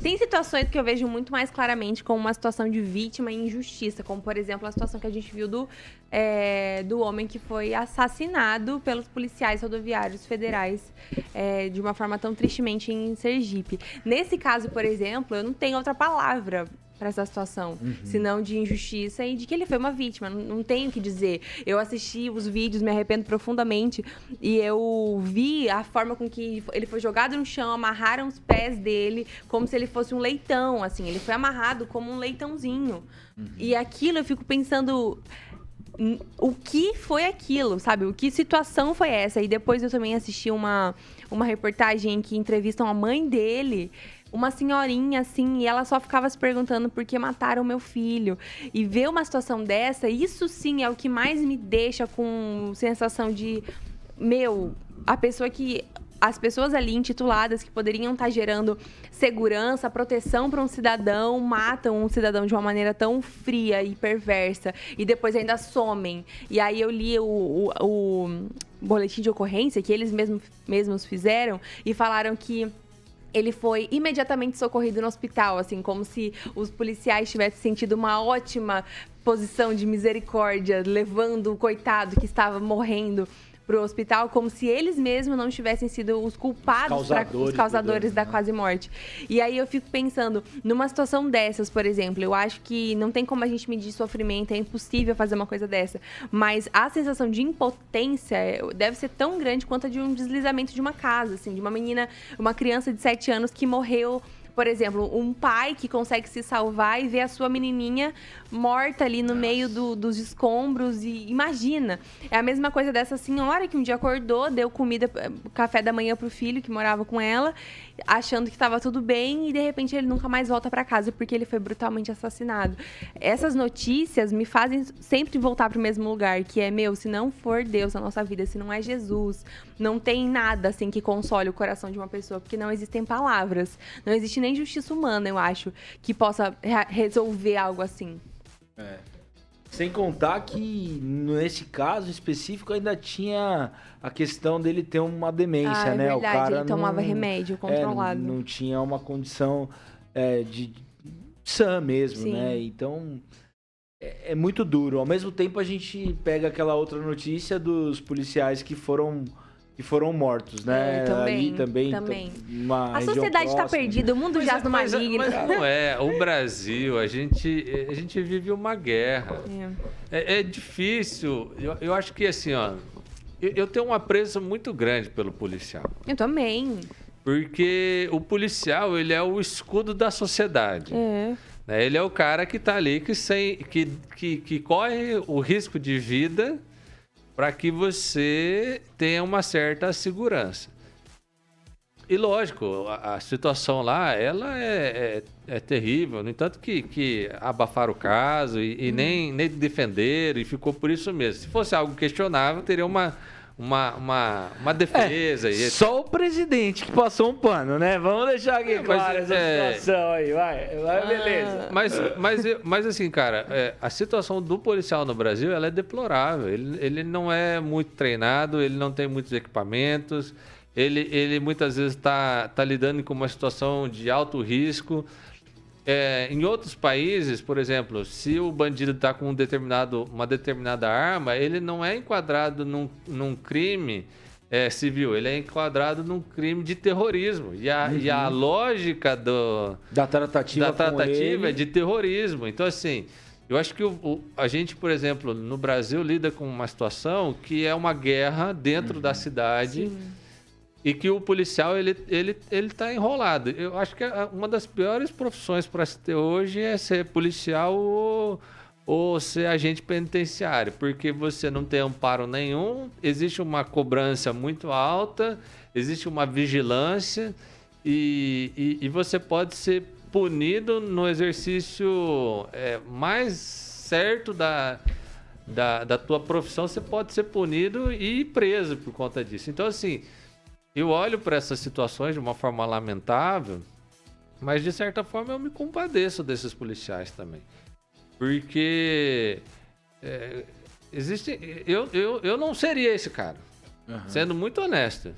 Tem situações que eu vejo muito mais claramente como uma situação de vítima e injustiça, como, por exemplo, a situação que a gente viu do homem que foi assassinado pelos policiais rodoviários federais de uma forma tão tristemente em Sergipe. Nesse caso, por exemplo, eu não tenho outra palavra para essa situação, senão de injustiça e de que ele foi uma vítima. Não tenho o que dizer. Eu assisti os vídeos, me arrependo profundamente, e eu vi a forma com que ele foi jogado no chão, amarraram os pés dele como se ele fosse um leitão, assim. Ele foi amarrado como um leitãozinho. E aquilo eu fico pensando... O que foi aquilo, sabe? O que situação foi essa? E depois eu também assisti uma reportagem que entrevistam a mãe dele, uma senhorinha, assim, e ela só ficava se perguntando por que mataram meu filho. E ver uma situação dessa, isso sim é o que mais me deixa com sensação de... As pessoas ali intituladas que poderiam estar gerando segurança, proteção para um cidadão, matam um cidadão de uma maneira tão fria e perversa e depois ainda somem. E aí eu li o boletim de ocorrência que eles mesmos fizeram e falaram que ele foi imediatamente socorrido no hospital, assim, como se os policiais tivessem sentido uma ótima posição de misericórdia, levando o coitado que estava morrendo pro hospital, como se eles mesmos não tivessem sido os culpados, os causadores da quase morte. E aí eu fico pensando, numa situação dessas, por exemplo, eu acho que não tem como a gente medir sofrimento, é impossível fazer uma coisa dessa, mas a sensação de impotência deve ser tão grande quanto a de um deslizamento de uma casa, assim, de uma criança de 7 anos que morreu. Por exemplo, um pai que consegue se salvar e ver a sua menininha morta ali no meio dos escombros. E imagina, é a mesma coisa dessa senhora que um dia acordou, deu comida, café da manhã pro filho que morava com ela, achando que estava tudo bem, e de repente ele nunca mais volta para casa porque ele foi brutalmente assassinado. Essas notícias me fazem sempre voltar pro mesmo lugar, que é, se não for Deus na nossa vida, se não é Jesus, não tem nada assim que console o coração de uma pessoa, porque não existem palavras, não existe nem justiça humana, eu acho, que possa resolver algo assim. Sem contar que, nesse caso específico, ainda tinha a questão dele ter uma demência, né? É verdade, o cara ele tomava remédio controlado. Não tinha uma condição de sã mesmo, Sim. né? Então, é muito duro. Ao mesmo tempo, a gente pega aquela outra notícia dos policiais que foram mortos, né? Também. A sociedade está perdida, o mundo jaz no maligno. Mas não é. O Brasil, a gente vive uma guerra. É difícil. Eu acho que assim, ó, eu tenho um apreço muito grande pelo policial. Eu também. Porque o policial, ele é o escudo da sociedade. Ele é o cara que está ali, que corre o risco de vida para que você tenha uma certa segurança. E lógico, a situação lá, ela é terrível. No entanto que abafaram o caso e nem defenderam, e ficou por isso mesmo. Se fosse algo questionável, teria uma defesa. Só o presidente que passou um pano, né? Vamos deixar aqui claro essa situação aí, vai beleza. Mas assim, cara, a situação do policial no Brasil, ela é deplorável. Ele não é muito treinado, ele não tem muitos equipamentos, ele muitas vezes está lidando com uma situação de alto risco. Em outros países, por exemplo, se o bandido está com uma determinada arma, ele não é enquadrado num crime civil, ele é enquadrado num crime de terrorismo. E a lógica da tratativa é de terrorismo. Então, assim, eu acho que a gente, por exemplo, no Brasil, lida com uma situação que é uma guerra dentro da cidade. Sim. E que o policial, ele tá enrolado. Eu acho que uma das piores profissões para se ter hoje é ser policial ou ser agente penitenciário, porque você não tem amparo nenhum, existe uma cobrança muito alta, existe uma vigilância e você pode ser punido no exercício mais certo da tua profissão, você pode ser punido e preso por conta disso. Então, assim, eu olho para essas situações de uma forma lamentável, mas de certa forma eu me compadeço desses policiais também. Porque eu não seria esse cara, sendo muito honesto.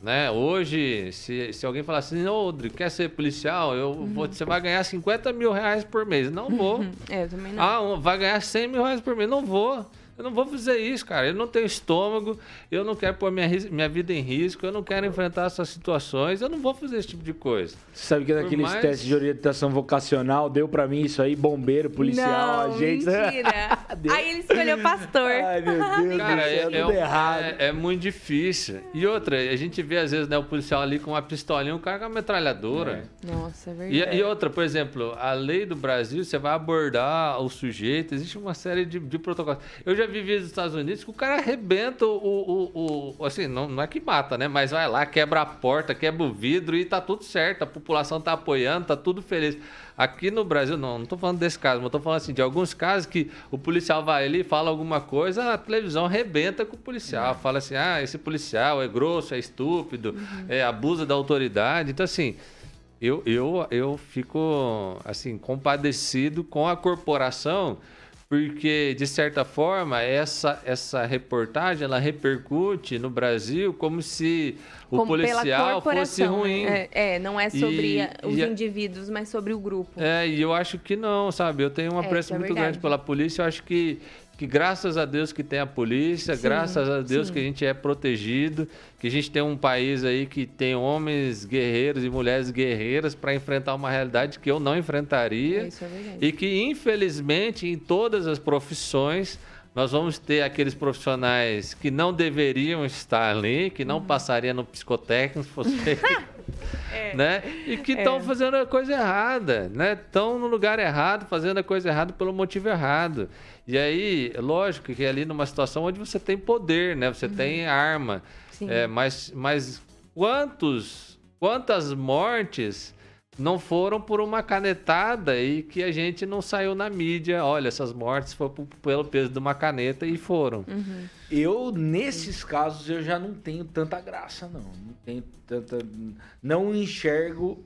né? Hoje, se alguém falar assim, ô, Rodrigo, quer ser policial? Você vai ganhar 50 mil reais por mês. Não vou. Eu também não. Vai ganhar 100 mil reais por mês. Não vou. Eu não vou fazer isso, cara. Eu não tenho estômago, eu não quero pôr minha vida em risco, eu não quero enfrentar essas situações, eu não vou fazer esse tipo de coisa. Você sabe que naqueles testes de orientação vocacional deu pra mim isso aí, bombeiro, policial, não, agente. Mentira. Aí ele escolheu pastor. Ai, meu Deus, cara, tudo errado. É muito difícil. E outra, a gente vê às vezes, né, o policial ali com uma pistolinha, o cara com uma metralhadora. Nossa, é verdade. E outra, por exemplo, a lei do Brasil, você vai abordar o sujeito, existe uma série de protocolos. Eu já vi vídeos dos Estados Unidos que o cara arrebenta assim, não é que mata, né? Mas vai lá, quebra a porta, quebra o vidro e tá tudo certo. A população tá apoiando, tá tudo feliz. Aqui no Brasil, não tô falando desse caso, mas tô falando assim, de alguns casos que o policial vai ali, fala alguma coisa, a televisão arrebenta com o policial. Fala assim, esse policial é grosso, é estúpido, abusa da autoridade. Então, assim, eu fico, assim, compadecido com a corporação, porque, de certa forma, essa reportagem, ela repercute no Brasil como se o policial fosse ruim. Não é sobre os indivíduos, mas sobre o grupo. E eu acho que não, sabe? Eu tenho um apreço muito grande pela polícia, eu acho que graças a Deus que tem a polícia, graças a Deus que a gente é protegido, que a gente tem um país aí que tem homens guerreiros e mulheres guerreiras para enfrentar uma realidade que eu não enfrentaria. Isso é verdade. E que, infelizmente, em todas as profissões, nós vamos ter aqueles profissionais que não deveriam estar ali, que não passariam no psicotécnico, se fosse... né? E que estão fazendo a coisa errada, né? Estão no lugar errado, fazendo a coisa errada pelo motivo errado. E aí, lógico que ali numa situação onde você tem poder, né? Você tem arma. Mas quantas mortes não foram por uma canetada e que a gente não saiu na mídia? Olha, essas mortes foram pelo peso de uma caneta e foram. Eu, nesses casos, eu já não tenho tanta graça, não. Não tenho tanta... Não enxergo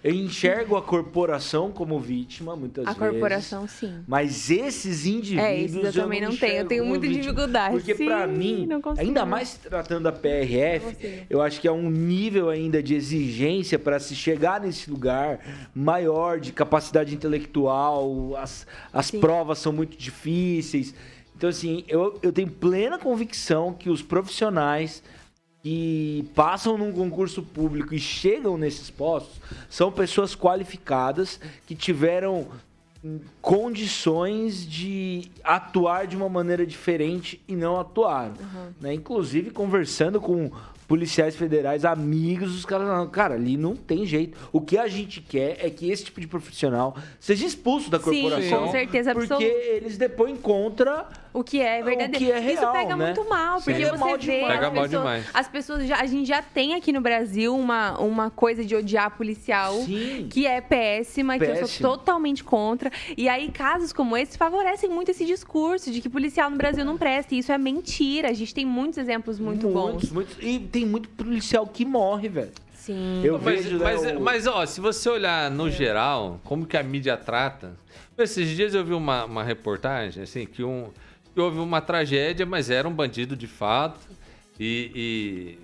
eu enxergo a corporação como vítima, muitas vezes. A corporação, sim. Mas esses indivíduos esses eu também não tenho. Eu tenho muita dificuldade. Porque pra mim, ainda mais tratando da PRF, eu acho que é um nível ainda de exigência para se chegar nesse lugar maior de capacidade intelectual, as provas são muito difíceis. Então, assim, eu tenho plena convicção que os profissionais que passam num concurso público e chegam nesses postos são pessoas qualificadas que tiveram condições de atuar de uma maneira diferente e não atuaram. Né? Inclusive, conversando com policiais federais, amigos, os caras falam, cara, ali não tem jeito. O que a gente quer é que esse tipo de profissional seja expulso da corporação. Sim, com certeza absoluta. Porque eles depõem contra o que é verdadeiro. O que é real, isso pega né? muito mal, porque Pega você vê as pessoas, a gente já tem aqui no Brasil uma coisa de odiar policial que é péssima, que eu sou totalmente contra. E aí casos como esse favorecem muito esse discurso de que policial no Brasil não presta. E isso é mentira. A gente tem muitos exemplos muito bons. E tem muito policial que morre, velho. Sim. Mas, ó, se você olhar no geral, como que a mídia trata... Esses dias eu vi uma reportagem, assim, que houve uma tragédia, mas era um bandido de fato e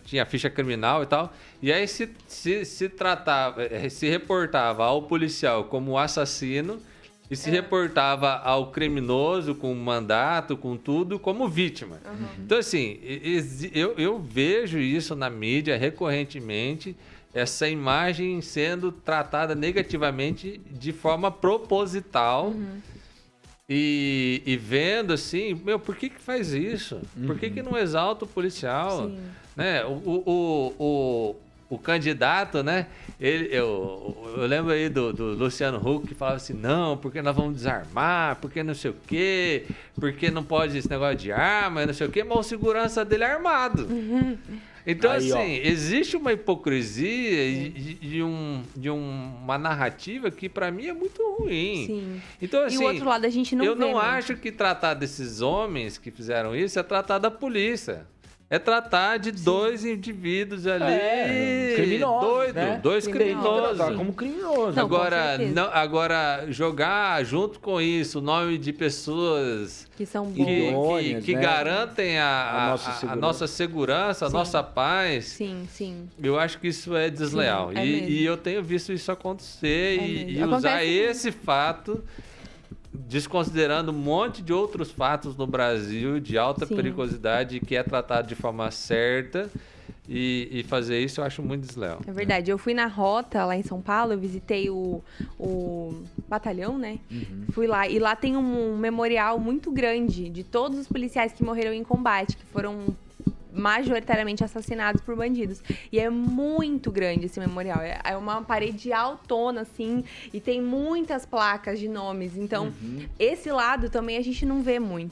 tinha ficha criminal e tal. E aí se reportava ao policial como assassino e se reportava ao criminoso com mandato, com tudo, como vítima. Então, assim, eu vejo isso na mídia recorrentemente, essa imagem sendo tratada negativamente de forma proposital. E vendo assim, por que faz isso? Por que não exalta o policial? Né? O candidato, né? Eu lembro aí do Luciano Huck que falava assim, não, porque nós vamos desarmar, porque não sei o quê, porque não pode esse negócio de arma, não sei o quê, mas o segurança dele é armado. Então, aí, assim, existe uma hipocrisia de uma narrativa que, pra mim, é muito ruim. Sim. Então, assim, e o outro lado a gente não vê. Eu não acho que tratar desses homens que fizeram isso é tratar da polícia. é tratar de dois indivíduos ali. Criminosos. Doido, né? dois criminosos. Tratar como criminoso. Agora, jogar junto com isso o nome de pessoas que são idôneas, que né? garantem a nossa segurança, a nossa paz. Sim, sim. Eu acho que isso é desleal. Sim, e eu tenho visto isso acontecer e usar esse fato, desconsiderando um monte de outros fatos no Brasil de alta periculosidade que é tratado de forma certa. E fazer isso eu acho muito desleal. É verdade. Eu fui na rota lá em São Paulo, eu visitei o batalhão, né? Fui lá. E lá tem um memorial muito grande de todos os policiais que morreram em combate, que foram majoritariamente assassinados por bandidos. E é muito grande esse memorial. É uma parede altona, assim, e tem muitas placas de nomes. Então, esse lado também a gente não vê muito.